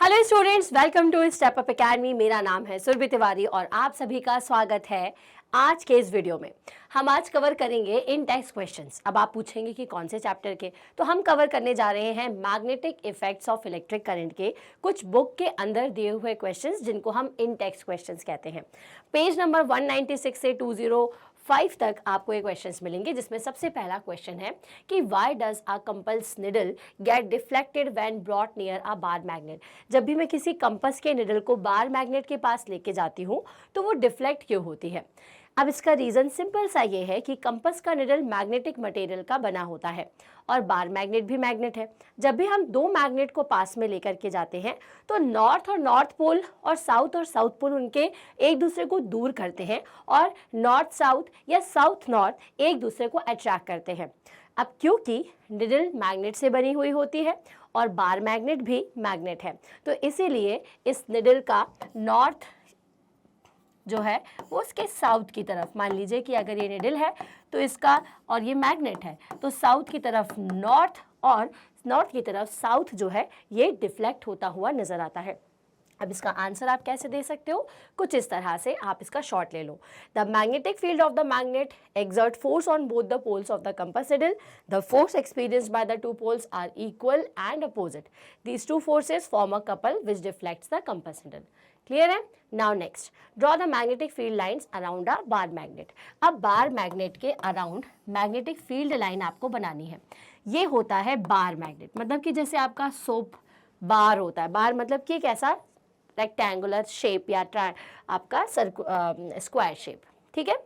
Hello students, welcome to Step Up Academy. मेरा नाम है सुरभि तिवारी और आप सभी का स्वागत है आज के इस वीडियो में। हम आज कवर करेंगे इन टेक्स्ट क्वेश्चंस। अब आप पूछेंगे कि कौन से चैप्टर के, तो हम कवर करने जा रहे हैं magnetic effects of electric current के कुछ बुक के अंदर दिए हुए क्वेश्चंस, जिनको हम इन टेक्स्ट क्वेश्चंस कहते हैं। पेज नंबर 196 से 205 तक आपको ये क्वेश्चंस मिलेंगे, जिसमें सबसे पहला क्वेश्चन है कि why does a compass needle get deflected when brought near a bar magnet. जब भी मैं किसी कंपस के निडल को बार मैग्नेट के पास लेके जाती हूँ तो वो डिफ्लेक्ट क्यों होती है। अब इसका रीज़न सिंपल सा ये है कि कंपस का निडल मैग्नेटिक मटेरियल का बना होता है और बार मैग्नेट भी मैग्नेट है। जब भी हम दो मैग्नेट को पास में लेकर के जाते हैं तो नॉर्थ और नॉर्थ पोल और साउथ पोल उनके एक दूसरे को दूर करते हैं और नॉर्थ साउथ या साउथ नॉर्थ एक दूसरे को अट्रैक्ट करते हैं। अब क्योंकि निडल मैग्नेट से बनी हुई होती है और बार मैग्नेट भी मैग्नेट है, तो इसीलिए इस निडल का नॉर्थ जो है वो उसके साउथ की तरफ, मान लीजिए कि अगर ये निडल है तो इसका और ये मैग्नेट है तो साउथ की तरफ नॉर्थ और नॉर्थ की तरफ साउथ जो है ये डिफ्लेक्ट होता हुआ नजर आता है। अब इसका आंसर आप कैसे दे सकते हो, कुछ इस तरह से आप इसका शॉर्ट ले लो। The magnetic field of the magnet exert force on both the poles of the compass needle. The force experienced by the two poles are equal and opposite. These two forces form a couple which deflects the compass needle. Clear है? Now next, draw the magnetic field lines around a bar magnet. अब bar magnet के around magnetic field line आपको बनानी है। ये होता है bar magnet, मतलब कि जैसे आपका सोप बार होता है। बार मतलब कि एक ऐसा रेक्टेंगुलर शेप या आपका स्क्वायर शेप, ठीक है।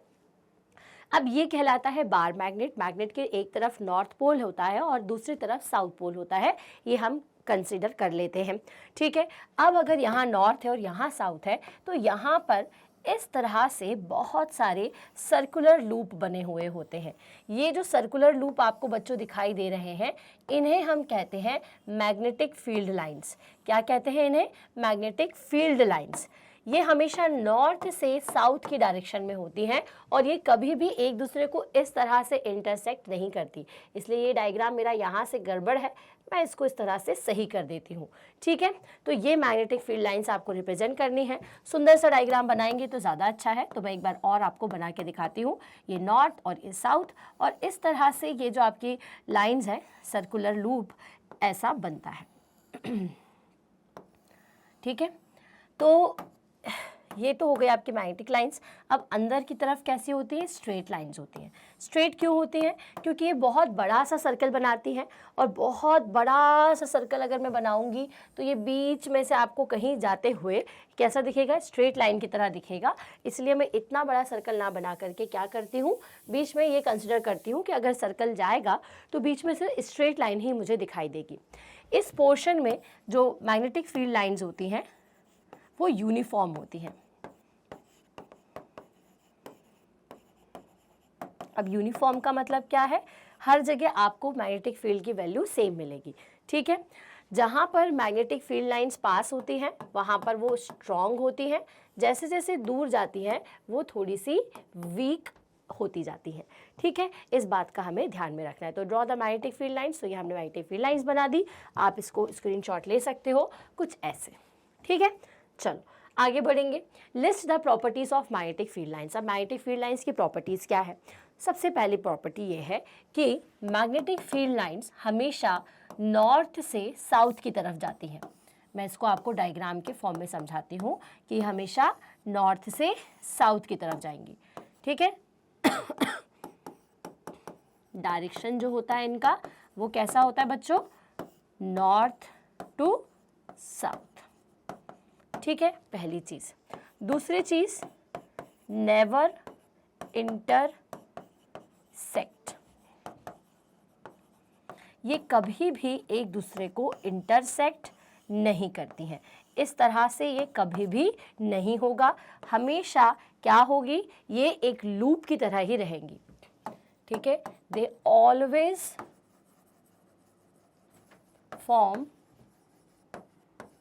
अब ये कहलाता है बार मैग्नेट। मैग्नेट के एक तरफ नॉर्थ पोल होता है और दूसरी तरफ साउथ पोल होता है, ये हम कंसीडर कर लेते हैं, ठीक है। अब अगर यहाँ नॉर्थ है और यहाँ साउथ है तो यहाँ पर इस तरह से बहुत सारे सर्कुलर लूप बने हुए होते हैं। ये जो सर्कुलर लूप आपको बच्चों दिखाई दे रहे हैं, इन्हें हम कहते हैं मैग्नेटिक फील्ड लाइंस। क्या कहते हैं इन्हें? Magnetic field lines. ये हमेशा नॉर्थ से साउथ की डायरेक्शन में होती हैं और ये कभी भी एक दूसरे को इस तरह से इंटरसेक्ट नहीं करती। इसलिए ये डायग्राम मेरा यहाँ से गड़बड़ है, मैं इसको इस तरह से सही कर देती हूँ, ठीक है। तो ये मैग्नेटिक फील्ड लाइंस आपको रिप्रेजेंट करनी है। सुंदर सा डायग्राम बनाएंगे तो ज़्यादा अच्छा है। तो मैं एक बार और आपको बना के दिखाती हूँ। ये नॉर्थ और ये साउथ, और इस तरह से ये जो आपकी लाइन्स है सर्कुलर लूप ऐसा बनता है, ठीक है। तो ये तो हो गए आपके मैग्नेटिक लाइंस। अब अंदर की तरफ कैसी होती है? स्ट्रेट लाइंस होती हैं। स्ट्रेट क्यों होती हैं? क्योंकि ये बहुत बड़ा सा सर्कल बनाती हैं और बहुत बड़ा सा सर्कल अगर मैं बनाऊंगी तो ये बीच में से आपको कहीं जाते हुए कैसा दिखेगा? स्ट्रेट लाइन की तरह दिखेगा। इसलिए मैं इतना बड़ा सर्कल ना बना करके क्या करती हूँ, बीच में ये कंसिडर करती हूँ कि अगर सर्कल जाएगा तो बीच में से स्ट्रेट लाइन ही मुझे दिखाई देगी। इस पोर्शन में जो मैग्नेटिक फील्ड लाइन्स होती हैं वो यूनिफॉर्म होती हैं। अब यूनिफॉर्म का मतलब क्या है? हर जगह आपको मैग्नेटिक फील्ड की वैल्यू सेम मिलेगी, ठीक है। जहाँ पर मैग्नेटिक फील्ड लाइंस पास होती हैं वहाँ पर वो स्ट्रॉन्ग होती हैं, जैसे जैसे दूर जाती हैं वो थोड़ी सी वीक होती जाती हैं, ठीक है। इस बात का हमें ध्यान में रखना है। तो draw the magnetic field lines. तो ये हमने मैग्नेटिक फील्ड लाइंस बना दी। आप इसको स्क्रीनशॉट ले सकते हो कुछ ऐसे, ठीक है। चलो आगे बढ़ेंगे। List the properties of magnetic field lines. अब मैग्नेटिक फील्ड लाइंस की प्रॉपर्टीज क्या है? सबसे पहली प्रॉपर्टी ये है कि मैग्नेटिक फील्ड लाइंस हमेशा नॉर्थ से साउथ की तरफ जाती हैं। मैं इसको आपको डायग्राम के फॉर्म में समझाती हूँ कि हमेशा नॉर्थ से साउथ की तरफ जाएंगी, ठीक है। डायरेक्शन जो होता है इनका वो कैसा होता है बच्चों? नॉर्थ टू साउथ, ठीक है, पहली चीज। दूसरी चीज, नेवर इंटरसेक्ट। ये कभी भी एक दूसरे को इंटरसेक्ट नहीं करती हैं। इस तरह से ये कभी भी नहीं होगा। हमेशा क्या होगी? ये एक लूप की तरह ही रहेंगी, ठीक है। They always form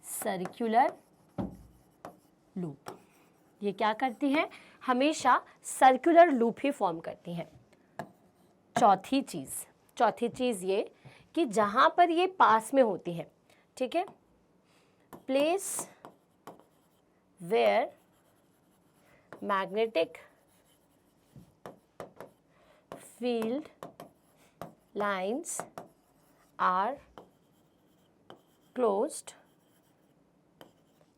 circular loop. ये क्या करती हैं? हमेशा सर्कुलर लूप ही फॉर्म करती हैं। चौथी चीज़ ये कि जहाँ पर ये पास में होती है, ठीक है, place where magnetic field lines are closed,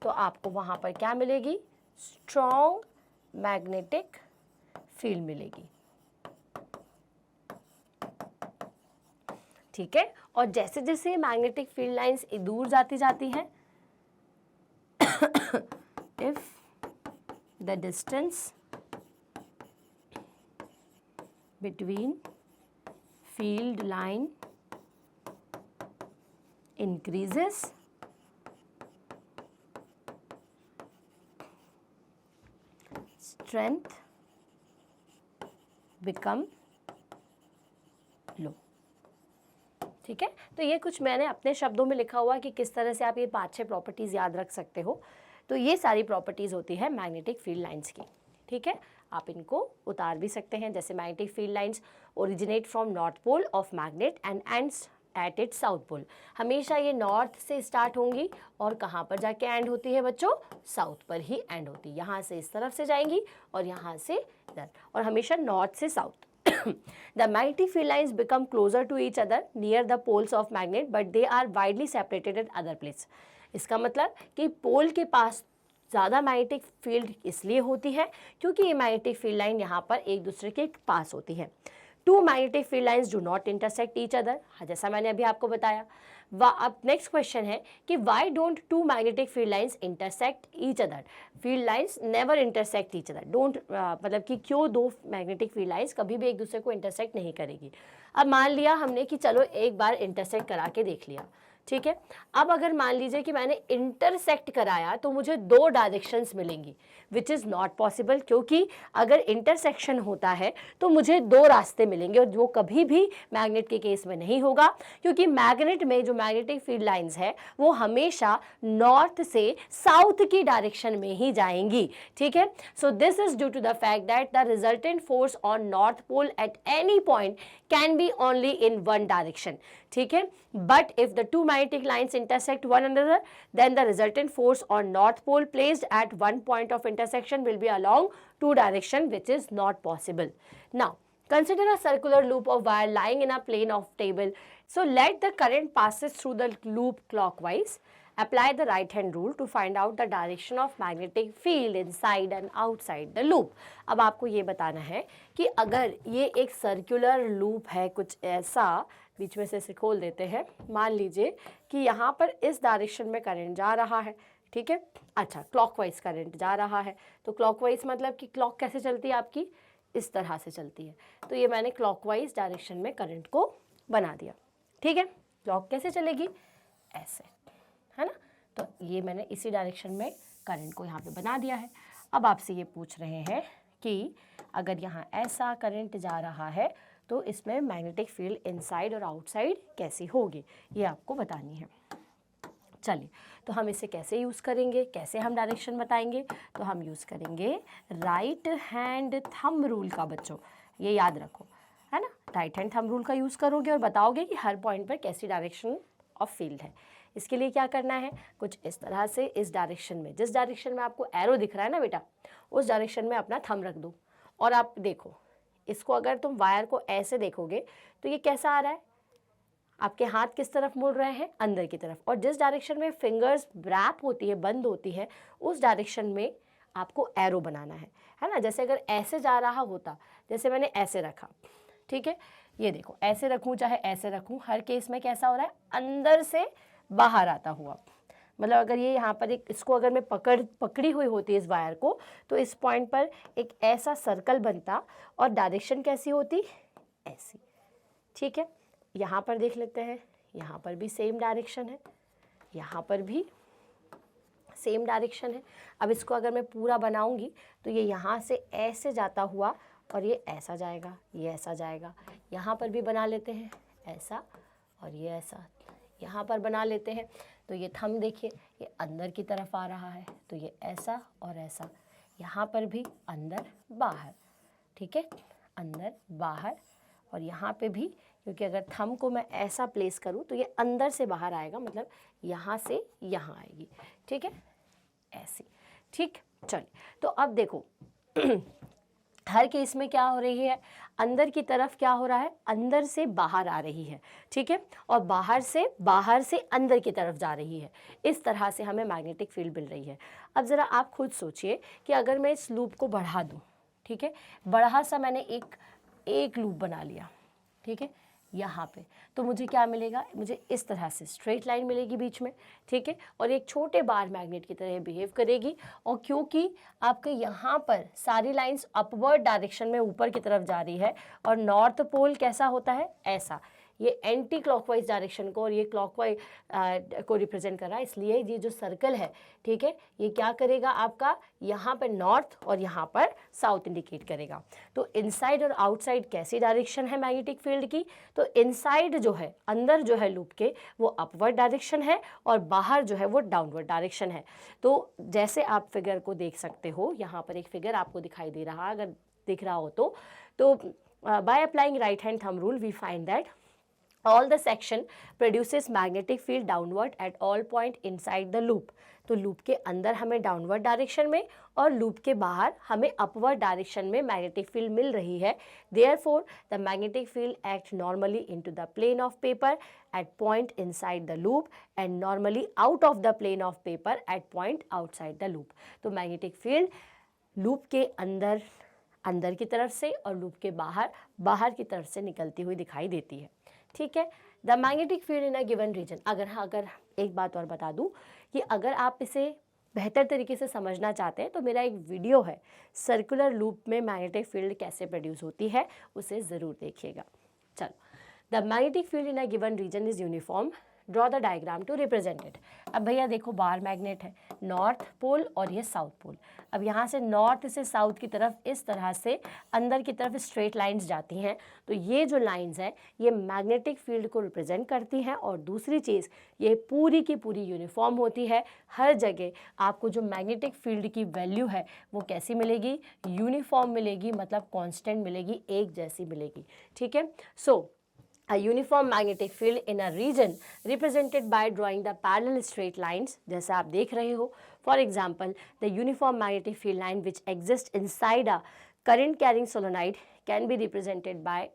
तो आपको वहां पर क्या मिलेगी? स्ट्रॉन्ग मैग्नेटिक फील्ड मिलेगी। ठीक है, और जैसे जैसे मैग्नेटिक फील्ड लाइंस दूर जाती हैं, if the distance between field line increases, strength become low। ठीक है, तो ये कुछ मैंने अपने शब्दों में लिखा हुआ कि किस तरह से आप ये 5-6 प्रॉपर्टीज याद रख सकते हो। तो ये सारी प्रॉपर्टीज होती है मैग्नेटिक फील्ड लाइंस की। ठीक है, आप इनको उतार भी सकते हैं, जैसे magnetic field lines originate from north pole of magnet and ends at it south pole. हमेशा ये नॉर्थ से स्टार्ट होंगी और कहाँ पर जाके एंड होती है बच्चों? साउथ पर ही एंड होती है। यहाँ से इस तरफ से जाएंगी और यहाँ से इधर, और हमेशा नॉर्थ से south. The magnetic field lines become closer to each other near the poles of magnet, but they are widely separated at other places। इसका मतलब कि पोल के पास ज़्यादा मैग्नेटिक फील्ड इसलिए होती है क्योंकि ये मैग्नेटिक फील्ड लाइन यहाँ पर एक दूसरे के पास होती है। Two magnetic field lines do not intersect each other, जैसा मैंने अभी आपको बताया। अब नेक्स्ट क्वेश्चन है कि why don't two magnetic field lines intersect each other? Field lines never intersect each other. Don't मतलब कि क्यों दो मैग्नेटिक फील्ड लाइंस कभी भी एक दूसरे को इंटरसेक्ट नहीं करेगी। अब मान लिया हमने कि चलो एक बार इंटरसेक्ट करा के देख लिया, ठीक है। अब अगर मान लीजिए कि मैंने इंटरसेक्ट कराया तो मुझे 2 डायरेक्शंस मिलेंगी, विच इज़ नॉट पॉसिबल, क्योंकि अगर इंटरसेक्शन होता है तो मुझे 2 रास्ते मिलेंगे और वो कभी भी मैग्नेट के केस में नहीं होगा, क्योंकि मैग्नेट में जो मैग्नेटिक फील्ड लाइंस है वो हमेशा नॉर्थ से साउथ की डायरेक्शन में ही जाएंगी। ठीक है, so this is due to the fact that the resultant force on north pole at any point can be only in one direction. ठीक है, but if the two magnetic lines intersect one another, then the resultant force on north pole placed at one point of intersection will be along 2 direction, which is not possible. Now consider a circular loop of wire lying in a plane of table. So let the current passes through the loop clockwise. Apply the right hand rule to find out the direction of magnetic field inside and outside the loop. अब आपको ये बताना है कि अगर ये एक circular loop है, कुछ ऐसा, बीच में से इसे खोल देते हैं। मान लीजिए कि यहाँ पर इस डायरेक्शन में करंट जा रहा है, ठीक है। अच्छा, क्लॉकवाइज करंट जा रहा है, तो क्लॉकवाइज मतलब कि क्लॉक कैसे चलती है आपकी? इस तरह से चलती है। तो ये मैंने क्लॉकवाइज डायरेक्शन में करंट को बना दिया, ठीक है। क्लॉक कैसे चलेगी? ऐसे, है ना। तो ये मैंने इसी डायरेक्शन में करंट को यहाँ पे बना दिया है। अब आपसे ये पूछ रहे हैं कि अगर यहाँ ऐसा करंट जा रहा है तो इसमें मैग्नेटिक फील्ड इनसाइड और आउटसाइड कैसी होगी, ये आपको बतानी है। चलिए, तो हम इसे कैसे यूज़ करेंगे, कैसे हम डायरेक्शन बताएंगे? तो हम यूज़ करेंगे राइट हैंड थंब रूल का। बच्चों ये याद रखो, है ना। राइट हैंड थंब रूल का यूज़ करोगे और बताओगे कि हर पॉइंट पर कैसी डायरेक्शन ऑफ फील्ड है। इसके लिए क्या करना है? कुछ इस तरह से इस डायरेक्शन में, जिस डायरेक्शन में आपको एरो दिख रहा है ना बेटा, उस डायरेक्शन में अपना थंब रख दो। और आप देखो इसको, अगर तुम वायर को ऐसे देखोगे तो ये कैसा आ रहा है? आपके हाथ किस तरफ मुड़ रहे हैं? अंदर की तरफ। और जिस डायरेक्शन में फिंगर्स रैप होती है, बंद होती है, उस डायरेक्शन में आपको एरो बनाना है ना। जैसे अगर ऐसे जा रहा होता, जैसे मैंने ऐसे रखा, ठीक है, ये देखो ऐसे रखूँ चाहे ऐसे रखूँ, हर केस में कैसा हो रहा है? अंदर से बाहर आता हुआ। मतलब अगर ये यहाँ पर एक, इसको अगर मैं पकड़ी हुई होती है इस वायर को, तो इस पॉइंट पर एक ऐसा सर्कल बनता और डायरेक्शन कैसी होती? ऐसी। ठीक है, यहाँ पर देख लेते हैं, यहाँ पर भी सेम डायरेक्शन है, यहाँ पर भी सेम डायरेक्शन है। अब इसको अगर मैं पूरा बनाऊंगी तो ये यहाँ से ऐसे जाता हुआ और ये ऐसा जाएगा, ये ऐसा जाएगा। यहाँ पर भी बना लेते हैं ऐसा, और ये ऐसा यहाँ पर बना लेते हैं। तो ये थंब देखिए, ये अंदर की तरफ आ रहा है, तो ये ऐसा और ऐसा। यहाँ पर भी अंदर बाहर, ठीक है, अंदर बाहर। और यहाँ पे भी क्योंकि अगर थंब को मैं ऐसा प्लेस करूं तो ये अंदर से बाहर आएगा, मतलब यहाँ से यहाँ आएगी, ठीक है, ऐसे, ठीक। चलिए, तो अब देखो हर केस में क्या हो रही है, अंदर की तरफ क्या हो रहा है, अंदर से बाहर आ रही है, ठीक है, और बाहर से अंदर की तरफ जा रही है। इस तरह से हमें मैग्नेटिक फील्ड मिल रही है। अब ज़रा आप खुद सोचिए कि अगर मैं इस लूप को बढ़ा दूँ, ठीक है, बड़ा सा मैंने एक लूप बना लिया, ठीक है, यहाँ पे, तो मुझे क्या मिलेगा, मुझे इस तरह से स्ट्रेट लाइन मिलेगी बीच में, ठीक है, और एक छोटे बार मैग्नेट की तरह बिहेव करेगी। और क्योंकि आपके यहाँ पर सारी लाइंस अपवर्ड डायरेक्शन में ऊपर की तरफ जा रही है और नॉर्थ पोल कैसा होता है, ऐसा, ये एंटी क्लॉकवाइज डायरेक्शन को और ये क्लॉकवाइज को रिप्रेजेंट कर रहा है, इसलिए ये जो सर्कल है, ठीक है, ये क्या करेगा, आपका यहाँ पर नॉर्थ और यहाँ पर साउथ इंडिकेट करेगा। तो इनसाइड और आउटसाइड कैसी डायरेक्शन है मैग्नेटिक फील्ड की, तो इनसाइड जो है, अंदर जो है लूप के, वो अपवर्ड डायरेक्शन है और बाहर जो है वो डाउनवर्ड डायरेक्शन है। तो जैसे आप फिगर को देख सकते हो, यहाँ पर एक फिगर आपको दिखाई दे रहा, अगर दिख रहा हो तो by applying right hand thumb rule we find that all the section produces magnetic field downward at all point inside the loop। तो लूप के अंदर हमें डाउनवर्ड डायरेक्शन में और लूप के बाहर हमें अपवर्ड डायरेक्शन में मैग्नेटिक फील्ड मिल रही है। Therefore, the magnetic field acts normally into the plane of paper at point inside the loop and normally out of the plane of paper at point outside the loop। तो magnetic field loop के अंदर की तरफ से और loop के बाहर की तरफ से निकलती हुई दिखाई देती है, ठीक है। The magnetic field in a given region, अगर एक बात और बता दूं कि अगर आप इसे बेहतर तरीके से समझना चाहते हैं तो मेरा एक वीडियो है सर्कुलर लूप में मैग्नेटिक फील्ड कैसे प्रोड्यूस होती है, उसे ज़रूर देखिएगा। चलो, the magnetic field in a given region is uniform, draw the diagram to represent it. अब भैया देखो, बार मैग्नेट है, नॉर्थ पोल और ये साउथ पोल। अब यहाँ से नॉर्थ से साउथ की तरफ इस तरह से अंदर की तरफ स्ट्रेट लाइंस जाती हैं, तो ये जो लाइंस हैं ये मैग्नेटिक फील्ड को रिप्रेजेंट करती हैं। और दूसरी चीज़, ये पूरी की पूरी यूनिफॉर्म होती है, हर जगह आपको जो मैग्नेटिक फील्ड की वैल्यू है वो कैसी मिलेगी, यूनिफॉर्म मिलेगी, मतलब कॉन्स्टेंट मिलेगी, एक जैसी मिलेगी, ठीक है। सो a uniform magnetic field in a region represented by drawing the parallel straight lines, जैसा आप देख रहे हो। For example, the uniform magnetic field line which exists inside a current carrying solenoid can be represented by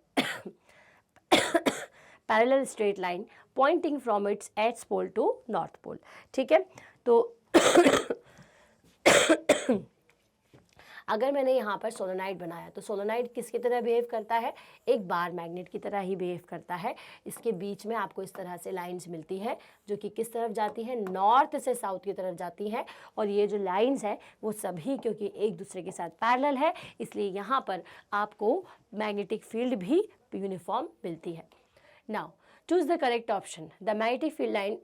parallel straight line pointing from its S pole to north pole, ठीक है। तो अगर मैंने यहाँ पर सोलोनाइड बनाया तो सोलोनाइड किसकी तरह बिहेव करता है, एक बार मैग्नेट की तरह ही बिहेव करता है। इसके बीच में आपको इस तरह से लाइंस मिलती है जो कि किस तरफ जाती हैं, नॉर्थ से साउथ की तरफ जाती हैं। और ये जो लाइंस है वो सभी क्योंकि एक दूसरे के साथ पैरेलल है, इसलिए यहाँ पर आपको मैग्नेटिक फील्ड भी यूनिफॉर्म मिलती है। Now choose the correct option. The magnetic field line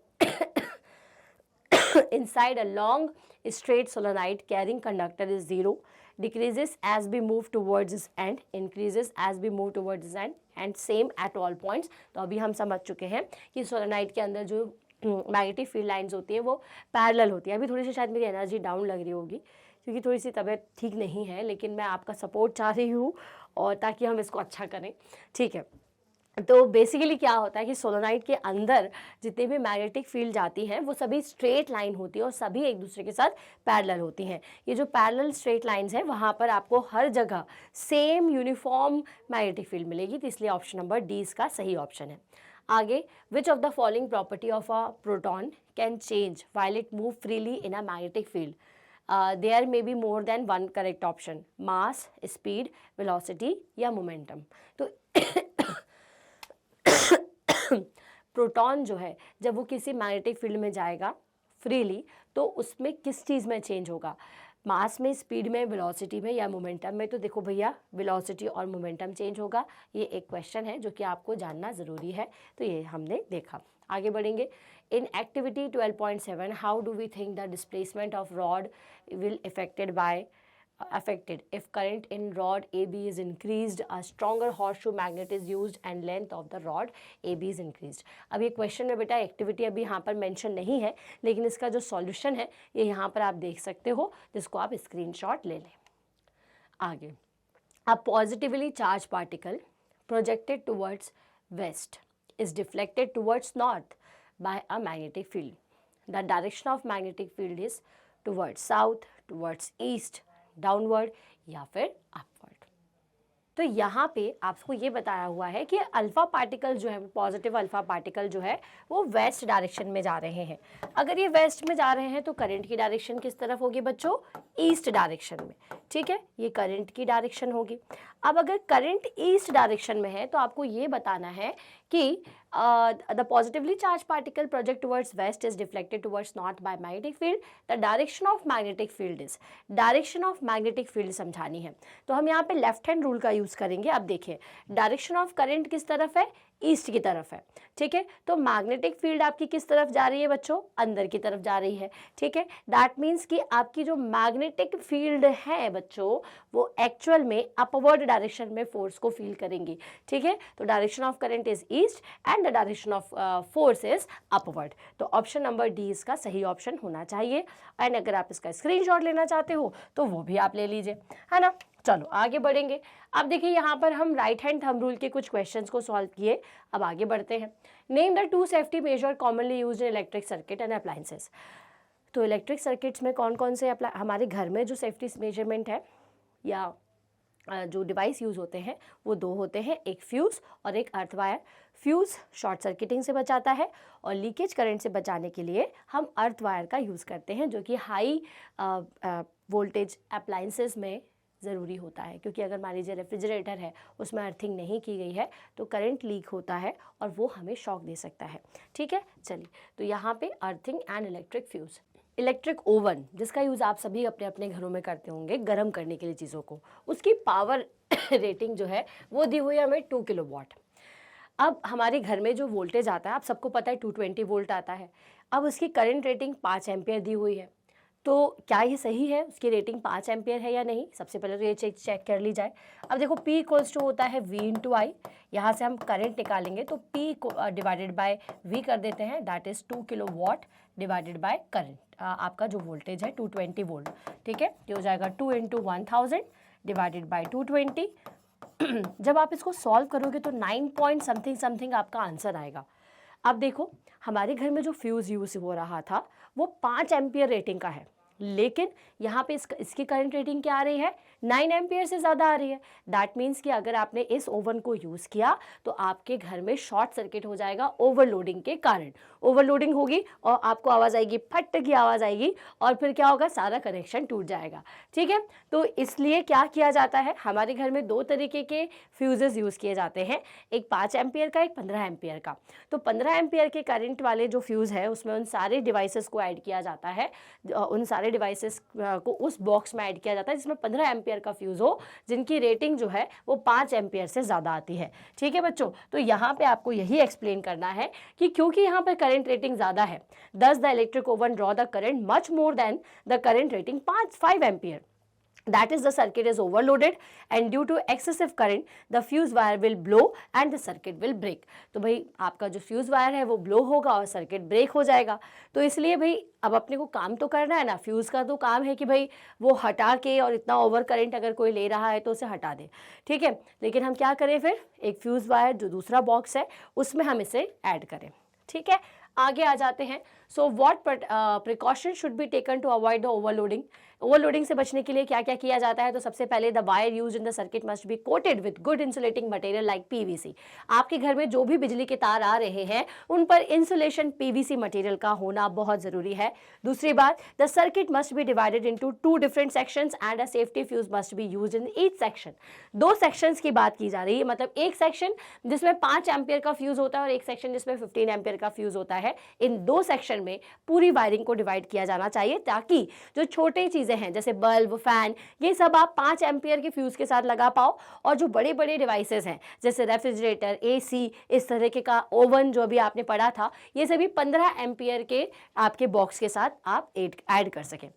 inside a long straight solenoid carrying conductor is 0, decreases as we move towards its end, increases as we move towards its end and same at all points। तो अभी हम समझ चुके हैं कि solenoid के अंदर जो मैग्नेटिक फील्ड लाइंस होती है वो पैरेलल होती है। अभी थोड़ी सी शायद मेरी एनर्जी डाउन लग रही होगी क्योंकि थोड़ी सी तबीयत ठीक नहीं है, लेकिन मैं आपका सपोर्ट चाह रही हूँ और ताकि हम इसको अच्छा करें, ठीक है। तो बेसिकली क्या होता है कि सोलोनाइड के अंदर जितने भी मैग्नेटिक फील्ड जाती हैं वो सभी स्ट्रेट लाइन होती है और सभी एक दूसरे के साथ पैरेलल होती हैं। ये जो पैरेलल स्ट्रेट लाइंस हैं वहाँ पर आपको हर जगह सेम यूनिफॉर्म मैग्नेटिक फील्ड मिलेगी, तो इसलिए ऑप्शन नंबर डी इसका सही ऑप्शन है। आगे, which of the following property of a proton can change while it move freely in a magnetic field. There may be more than one correct option, mass, speed, velocity या momentum. तो proton जो है जब वो किसी magnetic field में जाएगा freely तो उसमें किस चीज़ में चेंज होगा, मास में, स्पीड में, वेलोसिटी में या मोमेंटम में। तो देखो भैया, वेलोसिटी और मोमेंटम चेंज होगा। ये एक क्वेश्चन है जो कि आपको जानना ज़रूरी है, तो ये हमने देखा। आगे बढ़ेंगे। In activity 12.7 how do we think the displacement of rod will affected if current in rod AB is increased, a stronger horseshoe magnet is used and length of the rod AB is increased। अब ये question में बेटा activity अभी यहाँ पर mention नहीं है, लेकिन इसका जो सॉल्यूशन है ये यहाँ पर आप देख सकते हो, जिसको आप स्क्रीनशॉट ले लें। आगे, a positively charged particle projected towards west is deflected towards north by a magnetic field. The direction of magnetic field is towards south, towards east, downward या फिर upward. तो यहाँ पे आपको ये बताया हुआ है कि अल्फा पार्टिकल जो है, पॉजिटिव अल्फा पार्टिकल जो है वो वेस्ट डायरेक्शन में जा रहे हैं। अगर ये वेस्ट में जा रहे हैं तो करंट की डायरेक्शन किस तरफ होगी बच्चों? ईस्ट डायरेक्शन में। ठीक है, ये करंट की डायरेक्शन होगी। अब अगर करंट ईस्ट डायरेक्शन में है तो आपको ये बताना है कि the positively charge particle project towards waste is deflected towards north by magnetic field. The direction of magnetic field is, direction of magnetic field समझानी है तो हम यहाँ पे लेफ्ट हैंड रूल का यूज करेंगे। अब देखिए डायरेक्शन ऑफ करंट किस तरफ है? ईस्ट की तरफ है। ठीक है, तो मैग्नेटिक फील्ड आपकी किस तरफ जा रही है बच्चों? अंदर की तरफ जा रही है। ठीक है, दैट मीन्स कि आपकी जो मैग्नेटिक फील्ड है बच्चों वो एक्चुअल में अपवर्ड डायरेक्शन में फोर्स को फील करेंगी। ठीक है, तो direction of current is east and the direction of force is upward. तो ऑप्शन नंबर डी इसका सही ऑप्शन होना चाहिए। एंड अगर आप इसका स्क्रीनशॉट लेना चाहते हो तो वो भी आप ले लीजिए, है ना। चलो आगे बढ़ेंगे। अब देखिए यहाँ पर हम राइट हैंड थंब रूल के कुछ क्वेश्चंस को सॉल्व किए। अब आगे बढ़ते हैं। Name the two safety major commonly used in electric circuit and appliances. तो इलेक्ट्रिक सर्किट्स में कौन कौन से हमारे घर में जो सेफ्टी मेजरमेंट है या जो डिवाइस यूज़ होते हैं वो दो होते हैं, एक फ्यूज़ और एक earth wire. Fuse short circuiting से बचाता है और लीकेज करंट से बचाने के लिए हम अर्थ वायर का यूज़ करते हैं, जो कि हाई वोल्टेज अप्लायंसेस में ज़रूरी होता है, क्योंकि अगर मान लीजिए रेफ्रिजरेटर है उसमें अर्थिंग नहीं की गई है तो करंट लीक होता है और वो हमें शॉक दे सकता है। ठीक है, चलिए तो यहाँ पे earthing and electric fuse. Electric oven जिसका यूज़ आप सभी अपने अपने घरों में करते होंगे गर्म करने के लिए चीज़ों को, उसकी पावर रेटिंग जो है वो दी हुई है हमें 2 किलोवाट। अब हमारे घर में जो वोल्टेज आता है आप सबको पता है 220 वोल्ट आता है। अब उसकी करंट रेटिंग 5 एम्पियर दी हुई है, तो क्या ये सही है? उसकी रेटिंग 5 एम्पियर है या नहीं? सबसे पहले तो ये चेक कर ली जाए। अब देखो P इक्वल्स टू होता है V इंटू आई। यहाँ से हम करंट निकालेंगे तो P डिवाइडेड बाय V कर देते हैं, that is 2 kilowatt divided by current. आपका जो वोल्टेज है 220 वोल्ट। ठीक है, ये हो जाएगा 2 इंटू 1000 डिवाइडेड बाय 220। जब आप इसको सॉल्व करोगे तो 9 पॉइंट समथिंग समथिंग आपका आंसर आएगा। अब देखो हमारे घर में जो फ्यूज़ यूज़ हो रहा था वो 5 एम्पियर रेटिंग का है, लेकिन यहाँ पे इसकी करंट रेटिंग क्या आ रही है? 9 एम्पियर से ज़्यादा आ रही है। दैट मीन्स कि अगर आपने इस ओवन को यूज़ किया तो आपके घर में शॉर्ट सर्किट हो जाएगा ओवरलोडिंग के कारण। ओवरलोडिंग होगी और आपको आवाज़ आएगी, फट की आवाज़ आएगी और फिर क्या होगा? सारा कनेक्शन टूट जाएगा। ठीक है, तो इसलिए क्या किया जाता है, हमारे घर में 2 तरीके के फ्यूज़ेस यूज़ किए जाते हैं, एक 5 एम्पियर का, एक 15 एम्पियर का। तो 15 एम्पियर के करंट वाले जो फ्यूज़ है उसमें उन सारे डिवाइसेस को ऐड किया जाता है, उन सारे डिवाइसेस को उस बॉक्स में ऐड किया जाता है जिसमें 15 एम्पियर का फ्यूज़ हो, जिनकी रेटिंग जो है वो 5 एम्पियर से ज़्यादा आती है। ठीक है बच्चों, तो यहाँ पे आपको यही एक्सप्लेन करना है कि क्योंकि यहाँ पर करंट रेटिंग ज़्यादा है, दस the electric oven draw the current much more than the current rating 5 ampere. That is, the circuit is overloaded and due to excessive current the fuse wire will blow and the circuit will break। तो भाई आपका जो fuse wire है वो blow होगा और circuit break हो जाएगा। तो इसलिए भाई अब अपने को काम तो करना है ना, फ्यूज़ का तो काम है कि भाई वो हटा के, और इतना ओवर करंट अगर कोई ले रहा है तो उसे हटा दे। ठीक है, लेकिन हम क्या करें फिर, एक फ्यूज़ वायर जो दूसरा बॉक्स है उसमें हम इसे ऐड करें। ठीक है, आगे आ जाते हैं। So what precaution should be taken to avoid the overloading. Overloading से बचने के लिए क्या क्या किया जाता है? तो सबसे पहले the wire use in the circuit must be coated with good insulating material like PVC. आपके घर में जो भी बिजली के तार आ रहे हैं उन पर इंसुलेशन पीवीसी मटेरियल का होना बहुत जरूरी है। दूसरी बात, the circuit must be divided into 2 different sections and a safety fuse must be used in each section. 2 sections की बात की जा रही है, मतलब एक सेक्शन जिसमें 5 एम्पियर का फ्यूज होता है और एक सेक्शन जिसमें 15 एम्पियर का फ्यूज होता है। इन 2 सेक्शन में पूरी वायरिंग को डिवाइड किया जाना चाहिए, ताकि जो छोटे चीजें हैं जैसे बल्ब, फैन, ये सब आप 5 एम्पियर के फ्यूज के साथ लगा पाओ, और जो बड़े बड़े डिवाइसेस हैं जैसे रेफ्रिजरेटर, एसी, इस तरह के का ओवन जो भी आपने पढ़ा था, ये सभी 15 एम्पियर के आपके बॉक्स के साथ आप ऐड कर सकें।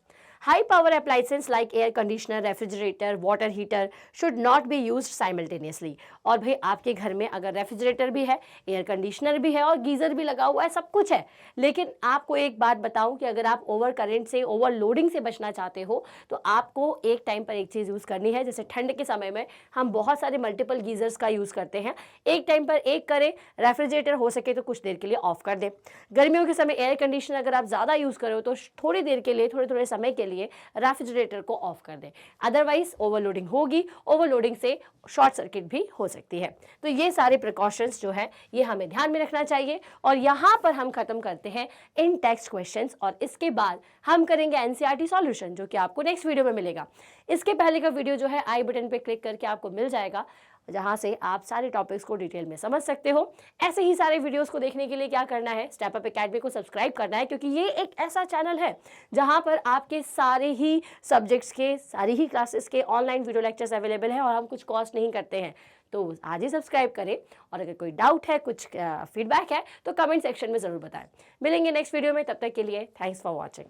High power appliances like air conditioner, refrigerator, water heater should not be used simultaneously. और भाई आपके घर में अगर रेफ्रिजरेटर भी है, एयर कंडीशनर भी है और गीज़र भी लगा हुआ है, सब कुछ है, लेकिन आपको एक बात बताऊं कि अगर आप ओवर करंट से, ओवरलोडिंग से बचना चाहते हो तो आपको एक टाइम पर एक चीज़ यूज़ करनी है। जैसे ठंड के समय में हम बहुत सारे मल्टीपल गीज़र्स का यूज़ करते हैं, एक टाइम पर एक करें, रेफ्रिजरेटर हो सके तो कुछ देर के लिए ऑफ कर दें। गर्मियों के समय एयर कंडीशनर अगर आप ज़्यादा यूज़ करो तो थोड़ी देर के लिए, थोड़े थोड़े समय के लिए रेफ्रिजरेटर को ऑफ कर दें, अदरवाइज ओवरलोडिंग होगी, ओवरलोडिंग से शॉर्ट सर्किट भी हो सकती है। तो ये सारे प्रिकॉशंस जो है ये हमें ध्यान में रखना चाहिए। और यहाँ पर हम खत्म करते हैं इन टेक्स्ट क्वेश्चंस और इसके बाद हम करेंगे एनसीईआरटी सॉल्यूशन, जो कि आपको नेक्स्ट वीडियो में मिलेगा। इसके पहले का वीडियो जो है आई बटन पे क्लिक करके आपको मिल जाएगा, जहां से आप सारे टॉपिक्स को डिटेल में समझ सकते हो। ऐसे ही सारे वीडियोस को देखने के लिए क्या करना है, स्टेप अप एकेडमी को सब्सक्राइब करना है, क्योंकि ये एक ऐसा चैनल है जहां पर आपके सारे ही सब्जेक्ट्स के, सारी ही क्लासेस के ऑनलाइन वीडियो लेक्चर्स अवेलेबल है और हम कुछ कॉस्ट नहीं करते हैं। तो आज ही सब्सक्राइब करें और अगर कोई डाउट है, कुछ फीडबैक है तो कमेंट सेक्शन में ज़रूर बताएं। मिलेंगे नेक्स्ट वीडियो में, तब तक के लिए थैंक्स फॉर वॉचिंग।